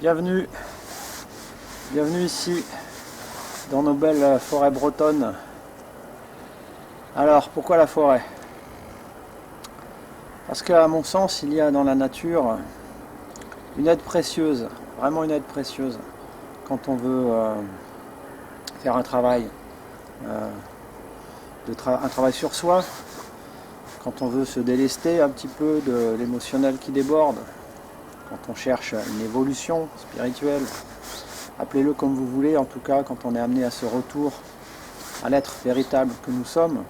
Bienvenue, bienvenue ici dans nos belles forêts bretonnes. Alors pourquoi la forêt? Parce qu'à mon sens il y a dans la nature une aide précieuse, vraiment une aide précieuse quand on veut faire un travail, un travail sur soi, quand on veut se délester un petit peu de l'émotionnel qui déborde, quand on cherche une évolution spirituelle, appelez-le comme vous voulez, en tout cas quand on est amené à ce retour à l'être véritable que nous sommes.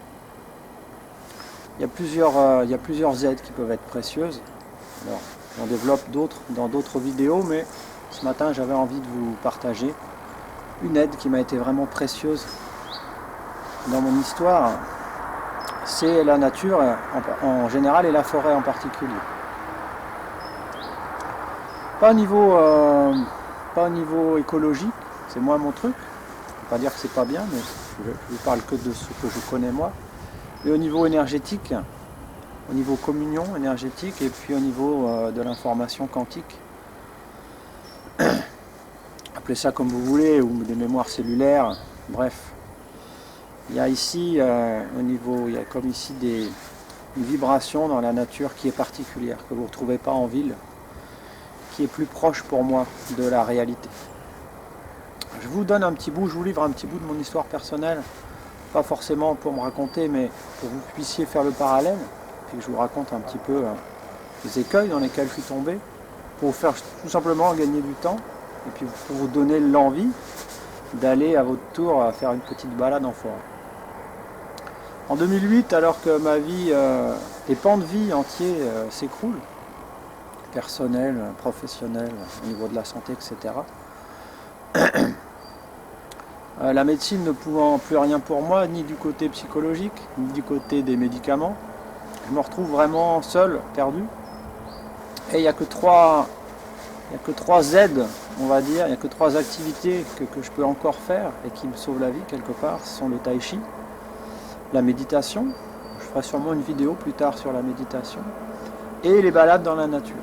Il y a plusieurs aides qui peuvent être précieuses. Alors, j'en développe d'autres dans d'autres vidéos, mais ce matin j'avais envie de vous partager une aide qui m'a été vraiment précieuse dans mon histoire. C'est la nature en général et la forêt en particulier. Pas au niveau écologique, c'est moins mon truc. Je ne veux pas dire que c'est pas bien, mais je ne parle que de ce que je connais moi. Mais au niveau énergétique, au niveau communion énergétique et puis au niveau de l'information quantique. Appelez ça comme vous voulez, ou des mémoires cellulaires, bref. Il y a ici, il y a comme ici une vibration dans la nature qui est particulière, que vous ne retrouvez pas en ville, qui est plus proche pour moi de la réalité. Je vous donne un petit bout, je vous livre un petit bout de mon histoire personnelle, pas forcément pour me raconter, mais pour que vous puissiez faire le parallèle, puis que je vous raconte un petit peu les écueils dans lesquels je suis tombé, pour vous faire tout simplement gagner du temps, et puis pour vous donner l'envie d'aller à votre tour faire une petite balade en forêt. En 2008, alors que ma vie, les pans de vie entiers s'écroulent, personnel, professionnel, au niveau de la santé, etc. La médecine ne pouvant plus rien pour moi, ni du côté psychologique, ni du côté des médicaments, je me retrouve vraiment seul, perdu. Et il n'y a que trois aides, on va dire, il n'y a que trois activités que je peux encore faire et qui me sauvent la vie quelque part. Ce sont le tai chi, la méditation, je ferai sûrement une vidéo plus tard sur la méditation, et les balades dans la nature.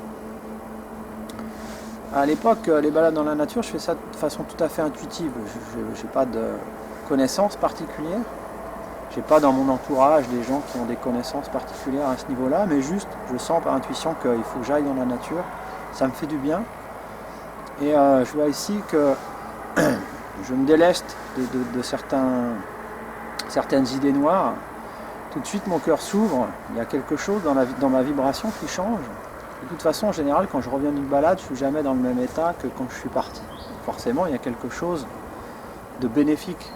À l'époque, les balades dans la nature, je fais ça de façon tout à fait intuitive. Je n'ai pas de connaissances particulières. Je n'ai pas dans mon entourage des gens qui ont des connaissances particulières à ce niveau-là, mais juste, je sens par intuition qu'il faut que j'aille dans la nature. Ça me fait du bien. Et je vois ici que je me déleste de certaines idées noires. Tout de suite, mon cœur s'ouvre. Il y a quelque chose dans ma vibration qui change. De toute façon, en général, quand je reviens d'une balade, je ne suis jamais dans le même état que quand je suis parti. Forcément, il y a quelque chose de bénéfique.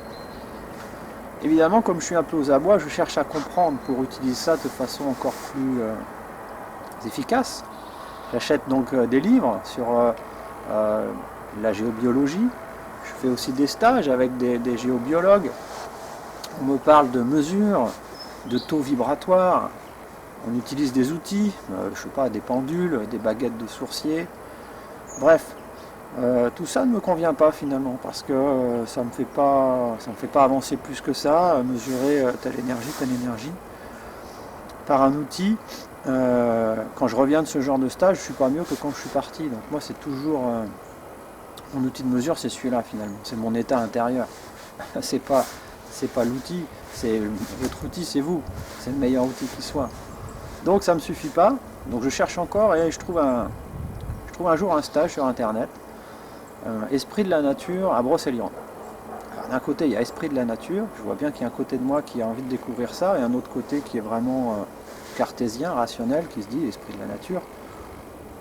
Évidemment, comme je suis un peu aux abois, je cherche à comprendre pour utiliser ça de façon encore plus efficace. J'achète donc des livres sur la géobiologie. Je fais aussi des stages avec des géobiologues. On me parle de mesures, de taux vibratoires. On utilise des outils, je sais pas, des pendules, des baguettes de sourcier. Bref, tout ça ne me convient pas finalement parce que ça me fait pas avancer plus que ça, mesurer telle énergie par un outil. Quand je reviens de ce genre de stage, je suis pas mieux que quand je suis parti. Donc moi, c'est toujours mon outil de mesure, c'est celui-là finalement. C'est mon état intérieur. c'est pas l'outil, c'est votre outil, c'est vous. C'est le meilleur outil qui soit. Donc ça ne me suffit pas, donc je cherche encore et je trouve un jour un stage sur internet, Esprit de la nature à Brocéliande. D'un côté il y a Esprit de la nature, je vois bien qu'il y a un côté de moi qui a envie de découvrir ça, et un autre côté qui est vraiment cartésien, rationnel, qui se dit Esprit de la nature,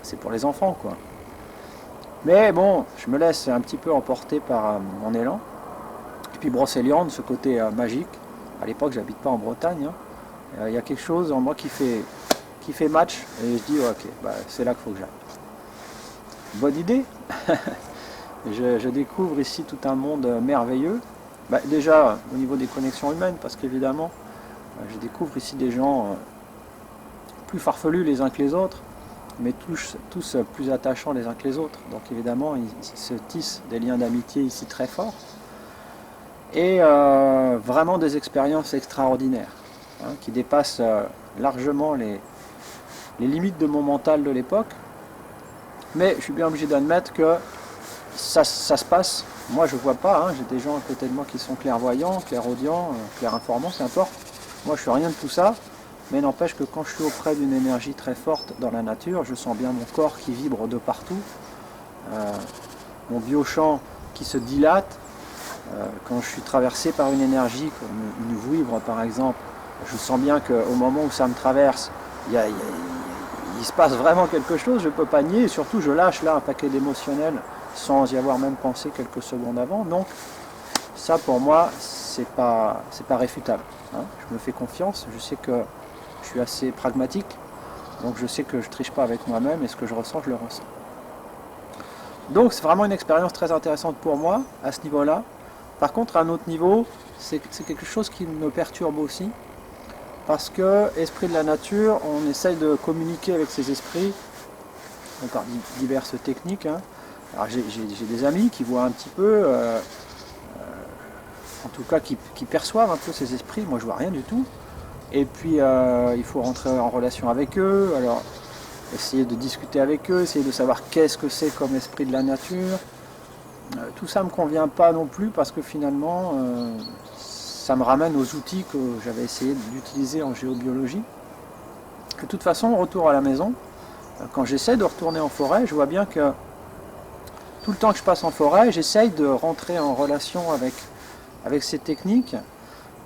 c'est pour les enfants quoi. Mais bon, je me laisse un petit peu emporter par mon élan, et puis Brocéliande, ce côté magique, à l'époque j'habite pas en Bretagne, il y a quelque chose en moi qui fait match et je dis ok, c'est là qu'il faut que j'aille. Bonne idée. je découvre ici tout un monde merveilleux. Déjà au niveau des connexions humaines, parce qu'évidemment je découvre ici des gens plus farfelus les uns que les autres, mais tous plus attachants les uns que les autres. Donc évidemment il se tissent des liens d'amitié ici très forts et vraiment des expériences extraordinaires. Qui dépasse largement les limites de mon mental de l'époque. Mais je suis bien obligé d'admettre que ça se passe. Moi je vois pas, hein. J'ai des gens à côté de moi qui sont clairvoyants, clairaudients, clairinformants, qu'importe. Moi je suis rien de tout ça, mais n'empêche que quand je suis auprès d'une énergie très forte dans la nature, je sens bien mon corps qui vibre de partout, mon biochamp qui se dilate. Quand je suis traversé par une énergie, comme une vouivre par exemple, je sens bien qu'au moment où ça me traverse, il se passe vraiment quelque chose, je ne peux pas nier, et surtout je lâche là un paquet d'émotionnel sans y avoir même pensé quelques secondes avant. Donc ça pour moi, c'est pas réfutable. Hein. Je me fais confiance, je sais que je suis assez pragmatique, donc je sais que je ne triche pas avec moi-même, et ce que je ressens, je le ressens. Donc c'est vraiment une expérience très intéressante pour moi, à ce niveau-là. Par contre, à un autre niveau, c'est quelque chose qui me perturbe aussi, parce que, esprit de la nature, on essaye de communiquer avec ces esprits par diverses techniques. Hein. Alors j'ai des amis qui voient un petit peu, en tout cas qui perçoivent un peu ces esprits, moi je vois rien du tout. Et puis il faut rentrer en relation avec eux, alors essayer de discuter avec eux, essayer de savoir qu'est-ce que c'est comme esprit de la nature. Tout ça ne me convient pas non plus parce que finalement ça me ramène aux outils que j'avais essayé d'utiliser en géobiologie. De toute façon, retour à la maison, quand j'essaie de retourner en forêt, je vois bien que tout le temps que je passe en forêt, j'essaye de rentrer en relation avec ces techniques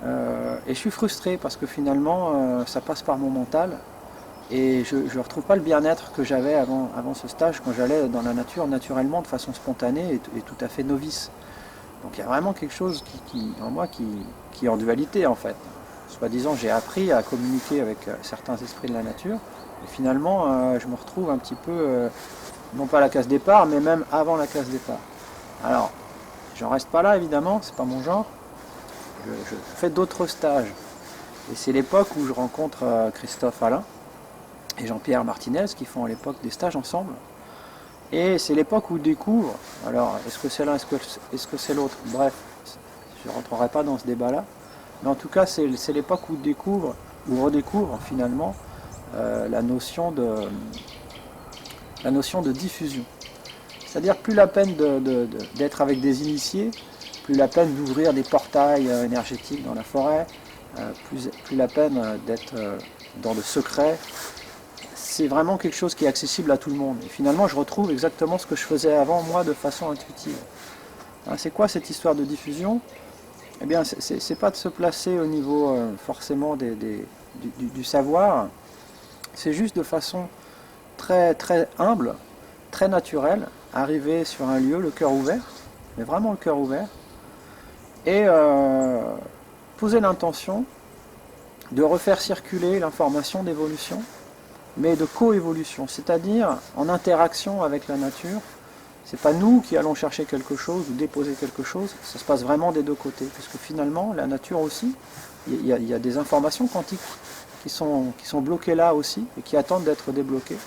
et je suis frustré parce que finalement ça passe par mon mental et je ne retrouve pas le bien-être que j'avais avant ce stage quand j'allais dans la nature naturellement de façon spontanée et tout à fait novice. Donc il y a vraiment quelque chose en moi qui est en dualité en fait. Soi-disant j'ai appris à communiquer avec certains esprits de la nature et finalement je me retrouve un petit peu, non pas à la case départ, mais même avant la case départ. Alors, j'en reste pas là évidemment, c'est pas mon genre. Je fais d'autres stages. Et c'est l'époque où je rencontre Christophe Alain et Jean-Pierre Martinez qui font à l'époque des stages ensemble. Et c'est l'époque où je découvre, alors est-ce que c'est l'un, est-ce que c'est l'autre, bref, je ne rentrerai pas dans ce débat-là, mais en tout cas c'est l'époque où je découvre, où redécouvre finalement la notion de diffusion. C'est-à-dire plus la peine d'être avec des initiés, plus la peine d'ouvrir des portails énergétiques dans la forêt, plus la peine d'être dans le secret. C'est vraiment quelque chose qui est accessible à tout le monde. Et finalement, je retrouve exactement ce que je faisais avant, moi, de façon intuitive. Hein, c'est quoi cette histoire de diffusion? Eh bien, c'est pas de se placer au niveau forcément du savoir, c'est juste de façon très, très humble, très naturelle, arriver sur un lieu, le cœur ouvert, mais vraiment le cœur ouvert, et poser l'intention de refaire circuler l'information d'évolution, mais de coévolution, c'est-à-dire en interaction avec la nature. C'est pas nous qui allons chercher quelque chose ou déposer quelque chose, ça se passe vraiment des deux côtés, parce que finalement, la nature aussi, il y a des informations quantiques qui sont bloquées là aussi, et qui attendent d'être débloquées,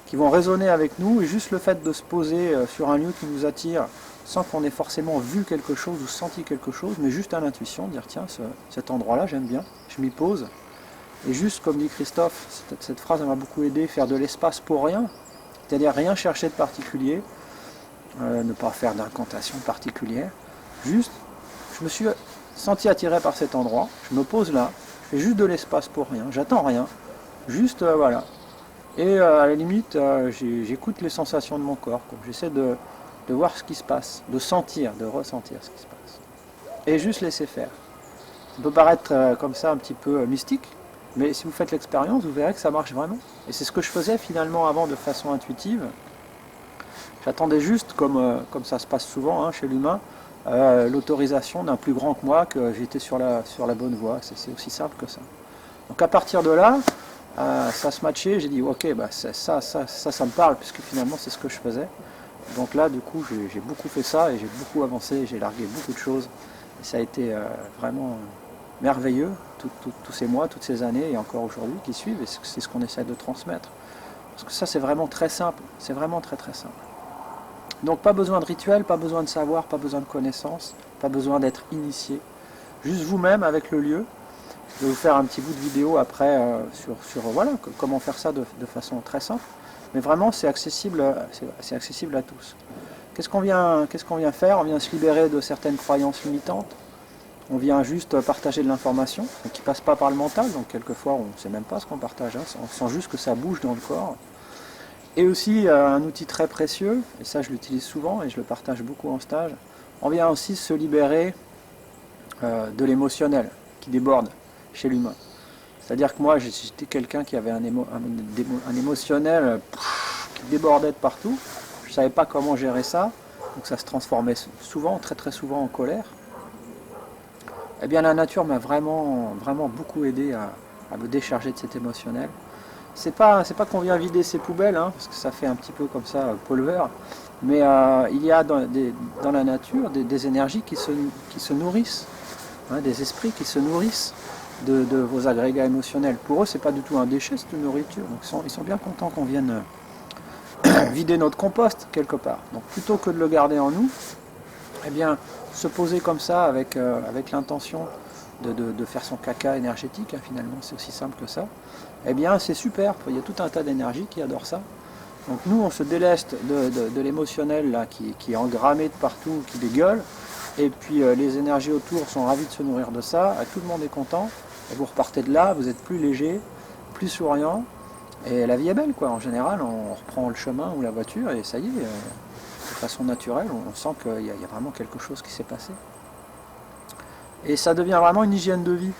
qui vont résonner avec nous, et juste le fait de se poser sur un lieu qui nous attire, sans qu'on ait forcément vu quelque chose ou senti quelque chose, mais juste à l'intuition, dire tiens, cet endroit-là, j'aime bien, je m'y pose. Et juste comme dit Christophe, cette phrase m'a beaucoup aidé, faire de l'espace pour rien, c'est-à-dire rien chercher de particulier, ne pas faire d'incantation particulière, juste, je me suis senti attiré par cet endroit, je me pose là, je fais juste de l'espace pour rien, j'attends rien, juste voilà. Et à la limite, j'écoute les sensations de mon corps, j'essaie de voir ce qui se passe, de sentir, de ressentir ce qui se passe. Et juste laisser faire. Ça peut paraître comme ça un petit peu mystique, mais si vous faites l'expérience, vous verrez que ça marche vraiment. Et c'est ce que je faisais finalement avant de façon intuitive. J'attendais juste, comme ça se passe souvent hein, chez l'humain, l'autorisation d'un plus grand que moi, que j'étais sur la bonne voie. C'est aussi simple que ça. Donc à partir de là, ça se matchait, j'ai dit ok, bah, ça me parle, puisque finalement c'est ce que je faisais. Donc là, du coup, j'ai beaucoup fait ça, et j'ai beaucoup avancé, j'ai largué beaucoup de choses. Et ça a été vraiment merveilleux, tous ces mois, toutes ces années, et encore aujourd'hui qui suivent, et c'est ce qu'on essaie de transmettre. Parce que ça, c'est vraiment très simple, c'est vraiment très très simple. Donc pas besoin de rituel, pas besoin de savoir, pas besoin de connaissances, pas besoin d'être initié. Juste vous-même avec le lieu. Je vais vous faire un petit bout de vidéo après sur voilà, comment faire ça de façon très simple. Mais vraiment c'est accessible à tous. qu'est-ce qu'on vient faire? On vient se libérer de certaines croyances limitantes. On vient juste partager de l'information qui ne passe pas par le mental, donc quelquefois on ne sait même pas ce qu'on partage, hein, on sent juste que ça bouge dans le corps. Et aussi un outil très précieux, et ça je l'utilise souvent et je le partage beaucoup en stage, on vient aussi se libérer de l'émotionnel qui déborde chez l'humain. C'est-à-dire que moi j'étais quelqu'un qui avait un émotionnel qui débordait de partout, je ne savais pas comment gérer ça, donc ça se transformait souvent, très très souvent en colère. Eh bien la nature m'a vraiment beaucoup aidé à me décharger de cet émotionnel. C'est pas qu'on vient vider ses poubelles, hein, parce que ça fait un petit peu comme ça polveur, mais il y a dans la nature des énergies qui se nourrissent, hein, des esprits qui se nourrissent de vos agrégats émotionnels. Pour eux, c'est pas du tout un déchet, c'est une nourriture. Donc ils sont bien contents qu'on vienne vider notre compost quelque part. Donc plutôt que de le garder en nous, eh bien se poser comme ça avec l'intention de faire son caca énergétique, hein, finalement c'est aussi simple que ça, eh bien c'est super, il y a tout un tas d'énergie qui adore ça. Donc nous on se déleste de l'émotionnel là qui est engrammé de partout, qui dégueule, et puis les énergies autour sont ravies de se nourrir de ça, tout le monde est content, et vous repartez de là, vous êtes plus léger, plus souriant, et la vie est belle quoi. En général on reprend le chemin ou la voiture et ça y est, de façon naturelle, on sent qu'il y a vraiment quelque chose qui s'est passé. Et ça devient vraiment une hygiène de vie.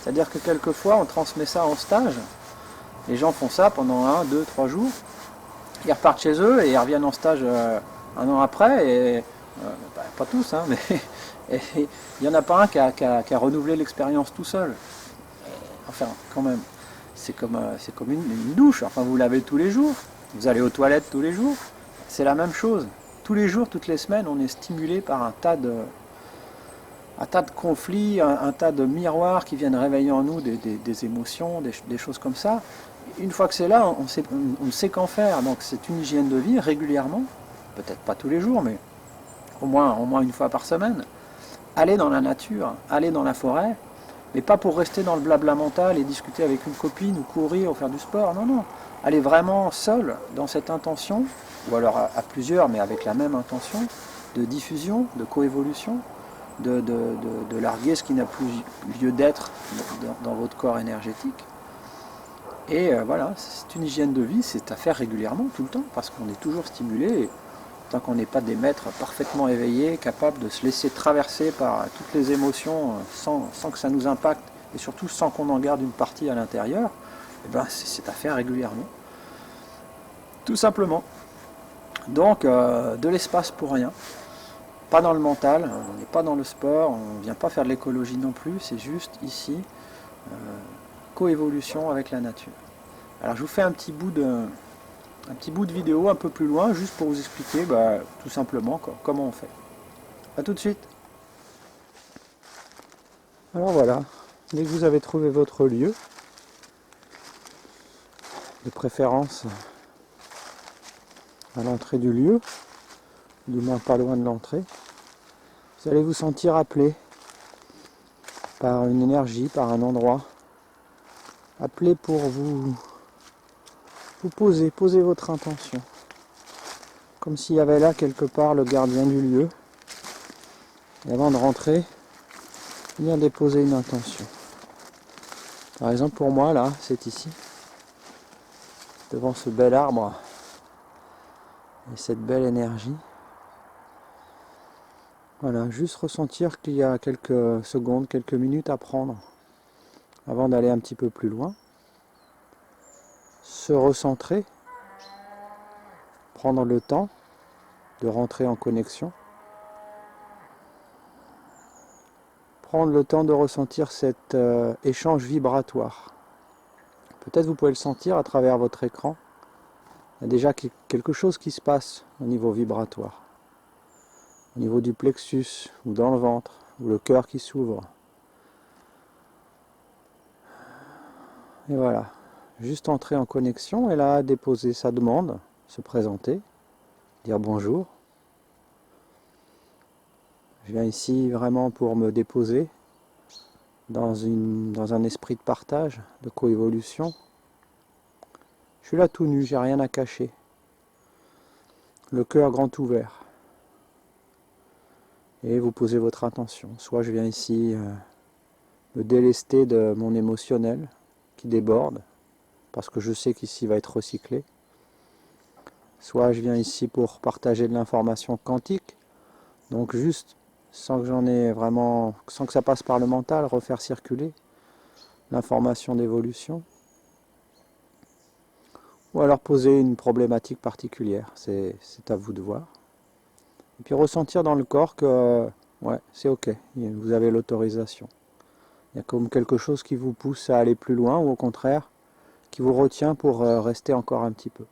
C'est-à-dire que quelquefois, on transmet ça en stage. Les gens font ça pendant 1, 2, 3 jours. Ils repartent chez eux et ils reviennent en stage un an après. Et, pas tous, hein, mais il n'y en a pas un qui a renouvelé l'expérience tout seul. Enfin, quand même, c'est comme une douche. Enfin, vous lavez tous les jours. Vous allez aux toilettes tous les jours. C'est la même chose. Tous les jours, toutes les semaines, on est stimulé par un tas de conflits, un tas de miroirs qui viennent réveiller en nous des émotions, des choses comme ça. Une fois que c'est là, on ne sait qu'en faire. Donc c'est une hygiène de vie régulièrement, peut-être pas tous les jours, mais au moins une fois par semaine. Aller dans la nature, aller dans la forêt, mais pas pour rester dans le blabla mental et discuter avec une copine ou courir ou faire du sport. Non, non. Aller vraiment seul dans cette intention, ou alors à plusieurs, mais avec la même intention, de diffusion, de coévolution, de larguer ce qui n'a plus lieu d'être dans votre corps énergétique. Et voilà, c'est une hygiène de vie, c'est à faire régulièrement, tout le temps, parce qu'on est toujours stimulé, et tant qu'on n'est pas des maîtres parfaitement éveillés, capables de se laisser traverser par toutes les émotions sans que ça nous impacte, et surtout sans qu'on en garde une partie à l'intérieur, eh ben, c'est à faire régulièrement. Tout simplement. Donc, de l'espace pour rien. Pas dans le mental, on n'est pas dans le sport, on ne vient pas faire de l'écologie non plus, c'est juste ici, coévolution avec la nature. Alors je vous fais un petit bout de vidéo un peu plus loin, juste pour vous expliquer tout simplement comment on fait. A tout de suite. Alors voilà, dès que vous avez trouvé votre lieu, de préférence à l'entrée du lieu, du moins pas loin de l'entrée, vous allez vous sentir appelé par une énergie, par un endroit, appelé pour vous poser votre intention, comme s'il y avait là quelque part le gardien du lieu, et avant de rentrer, venir déposer une intention. Par exemple pour moi là, c'est ici, devant ce bel arbre et cette belle énergie. Voilà, juste ressentir qu'il y a quelques secondes, quelques minutes à prendre avant d'aller un petit peu plus loin. Se recentrer, prendre le temps de rentrer en connexion, prendre le temps de ressentir cet échange vibratoire. Peut-être vous pouvez le sentir à travers votre écran. Il y a déjà quelque chose qui se passe au niveau vibratoire, au niveau du plexus ou dans le ventre, ou le cœur qui s'ouvre. Et voilà, juste entrer en connexion et là déposer sa demande, se présenter, dire bonjour. Je viens ici vraiment pour me déposer dans un esprit de partage, de coévolution. Je suis là tout nu, j'ai rien à cacher. Le cœur grand ouvert. et vous posez votre attention. Soit je viens ici me délester de mon émotionnel qui déborde, parce que je sais qu'ici va être recyclé. Soit je viens ici pour partager de l'information quantique, donc juste sans que j'en ai vraiment, sans que ça passe par le mental, refaire circuler l'information d'évolution. Ou alors poser une problématique particulière, c'est à vous de voir. Et puis ressentir dans le corps que ouais, c'est ok, vous avez l'autorisation. Il y a comme quelque chose qui vous pousse à aller plus loin ou au contraire qui vous retient pour rester encore un petit peu.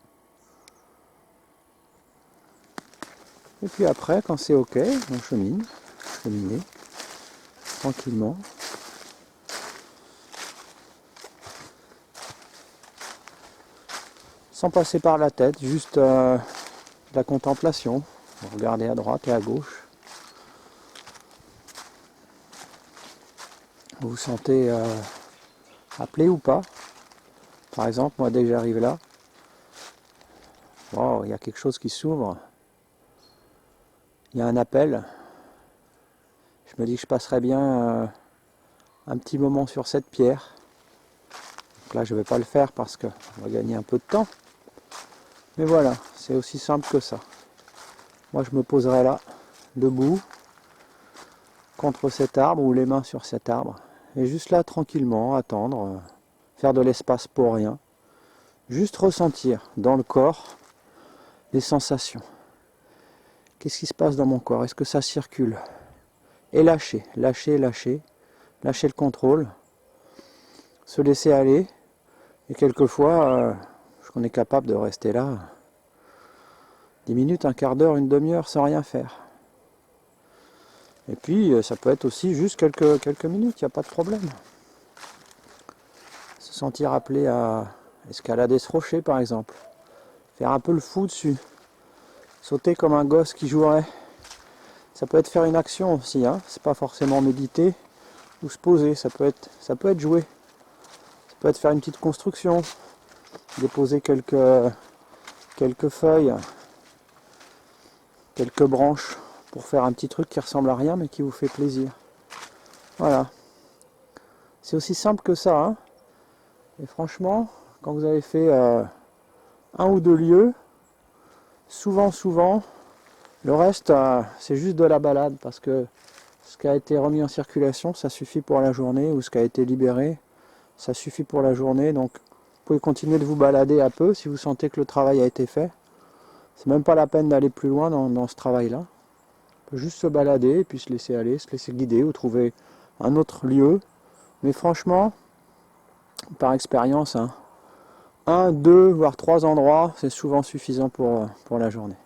Et puis après, quand c'est ok, on chemine, tranquillement. Sans passer par la tête, juste de la contemplation. Vous regardez à droite et à gauche. Vous vous sentez appelé ou pas. Par exemple, moi dès que j'arrive là, wow, il y a quelque chose qui s'ouvre. Il y a un appel. Je me dis que je passerais bien un petit moment sur cette pierre. Donc là, je ne vais pas le faire parce qu'on va gagner un peu de temps. Mais voilà, c'est aussi simple que ça. Moi, je me poserai là, debout, contre cet arbre ou les mains sur cet arbre. Et juste là, tranquillement, attendre, faire de l'espace pour rien. Juste ressentir dans le corps les sensations. Qu'est-ce qui se passe dans mon corps? Est-ce que ça circule? Et lâcher le contrôle, se laisser aller. Et quelquefois, on est capable de rester là 10 minutes, un quart d'heure, une demi-heure sans rien faire. Et puis, ça peut être aussi juste quelques minutes, il n'y a pas de problème. Se sentir appelé à escalader ce rocher, par exemple. Faire un peu le fou dessus. Sauter comme un gosse qui jouerait. Ça peut être faire une action aussi, hein. C'est pas forcément méditer ou se poser, ça peut être jouer. Ça peut être faire une petite construction, déposer quelques feuilles, quelques branches pour faire un petit truc qui ressemble à rien mais qui vous fait plaisir. Voilà. C'est aussi simple que ça, hein. Et franchement, quand vous avez fait 1 ou 2 lieux, souvent, le reste, c'est juste de la balade, parce que ce qui a été remis en circulation, ça suffit pour la journée, ou ce qui a été libéré, ça suffit pour la journée. Donc, vous pouvez continuer de vous balader un peu si vous sentez que le travail a été fait. C'est même pas la peine d'aller plus loin dans ce travail-là. On peut juste se balader, et puis se laisser aller, se laisser guider, ou trouver un autre lieu. Mais franchement, par expérience, hein, 1, 2, voire 3 endroits, c'est souvent suffisant pour la journée.